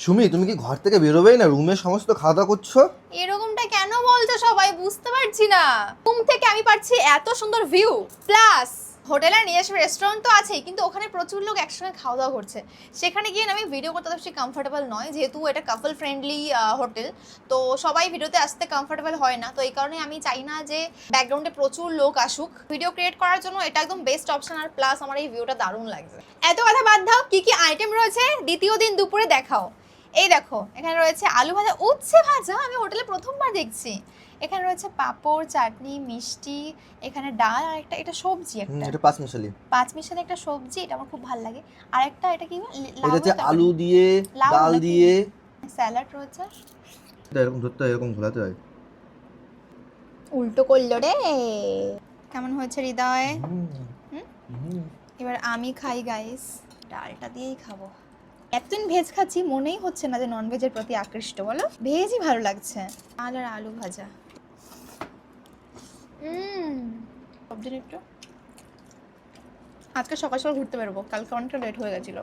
সুমি, তুমি কি ঘর থেকে বেরোবেই না? রুমে সমস্ত খাওয়া দাওয়া করছো। এরকমটা কেন বলছো সবাই? বুঝতে পারছি না। রুম থেকে আমি পাচ্ছি এত সুন্দর ভিউ, প্লাস হোটেলের নিজস্ব রেস্টুরেন্ট তো আছেই, কিন্তু ওখানে প্রচুর লোক একসঙ্গে খাওয়া দাওয়া করছে। সেখানে গিয়ে আমি ভিডিও করতে বেশি কমফোর্টেবল নয়, যেহেতু এটা কাপল ফ্রেন্ডলি হোটেল। তো সবাই ভিডিওতে আসতে কমফোর্টেবল হয় না, তো এই কারণে আমি চাই না যে ব্যাকগ্রাউন্ডে প্রচুর লোক আসুক। ভিডিও ক্রিয়েট করার জন্য এটা একদম বেস্ট অপশন। আর প্লাস আমার এই ভিউটা দারুণ লাগছে। এত কথা বাদ দাও, কি কি আইটেম রয়েছে দ্বিতীয় দিন দুপুরে দেখাও। এই দেখো, এখানে রয়েছে আলু ভাজা, উচ্ছে ভাজা, আমি হোটেলে প্রথমবার দেখছি। এখানে রয়েছে পাঁপড়, চাটনি, মিষ্টি, এখানে ডাল, আর এটা সবজি, একটা এটা পাঁচমিশালি। পাঁচমিশালি একটা সবজি, এটা আমার খুব ভালো লাগে। আর একটা এটা কি এটা হচ্ছে আলু দিয়ে, ডাল দিয়ে, স্যালাড রয়েছে। এটা এরকম ধরতে হয়, এরকম ঘোরাতে হয়। উল্টো করলো রে। কেমন হয়েছে হৃদয়? এবার আমি খাই গাইস, ডালটা দিয়েই খাবো। এতদিন ভেজ খাচ্ছি, মনেই হচ্ছে না যে নন ভেজের প্রতি আকৃষ্ট, বলো? ভেজই ভালো লাগছে। আর আলু ভাজা, সবজি একটু। আজকে সকাল সকাল ঘুরতে বেরোবো, কালকে অনেকটা লেট হয়ে গেছিলো।